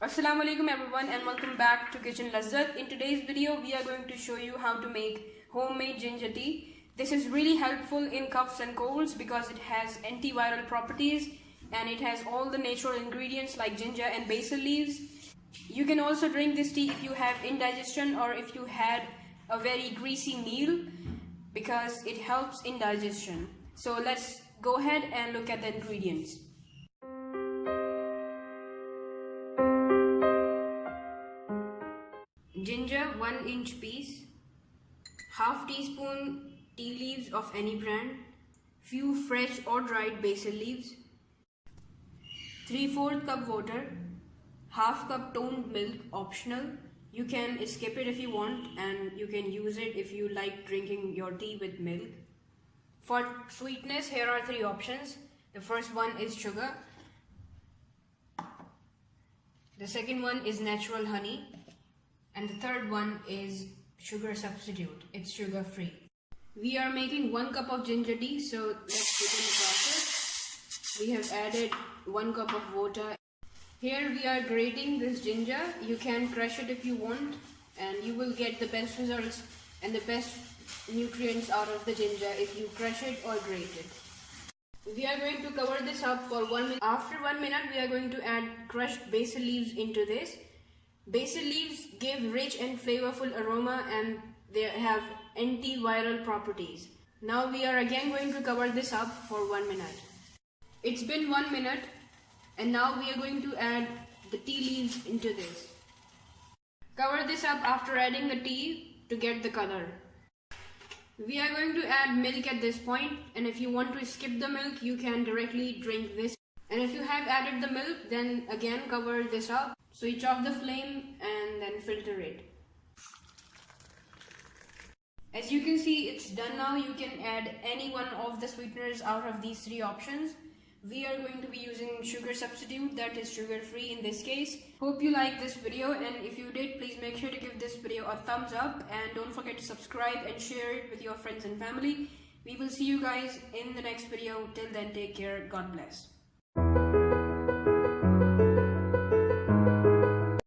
Assalamu alaikum everyone and welcome back to Kitchen Lazzat. In today's video we are going to show you how to make homemade ginger tea. This is really helpful in coughs and colds because it has antiviral properties and it has all the natural ingredients like ginger and basil leaves. You can also drink this tea if you have indigestion or if you had a very greasy meal because it helps in digestion. So let's go ahead and look at the ingredients. Ginger 1-inch piece, half teaspoon tea leaves of any brand, few fresh or dried basil leaves, 3/4 cup water, half cup toned milk optional. You can skip it if you want and you can use it if you like drinking your tea with milk. For sweetness, here are 3 options. The first one is sugar. The second one is natural honey. And the third one is sugar substitute. It's sugar free. We are making 1 cup of ginger tea, so let's begin the process. We have added 1 cup of water. Here we are grating this ginger. You can crush it if you want and you will get the best results and the best nutrients out of the ginger if you crush it or grate it. We are going to cover this up for 1 minute. After 1 minute we are going to add crushed basil leaves into this. Basil leaves give rich and flavorful aroma and they have antiviral properties. Now we are again going to cover this up for 1 minute. It's been 1 minute and now we are going to add the tea leaves into this. Cover this up after adding the tea to get the color. We are going to add milk at this point, and if you want to skip the milk you can directly drink this. And if you have added the milk, then again cover this up. Switch off the flame and then filter it. As you can see, it's done now. You can add any one of the sweeteners out of these 3 options. We are going to be using sugar substitute, that is sugar free in this case. Hope you liked this video, and if you did, please make sure to give this video a thumbs up and don't forget to subscribe and share it with your friends and family. We will see you guys in the next video. Till then, take care. God bless.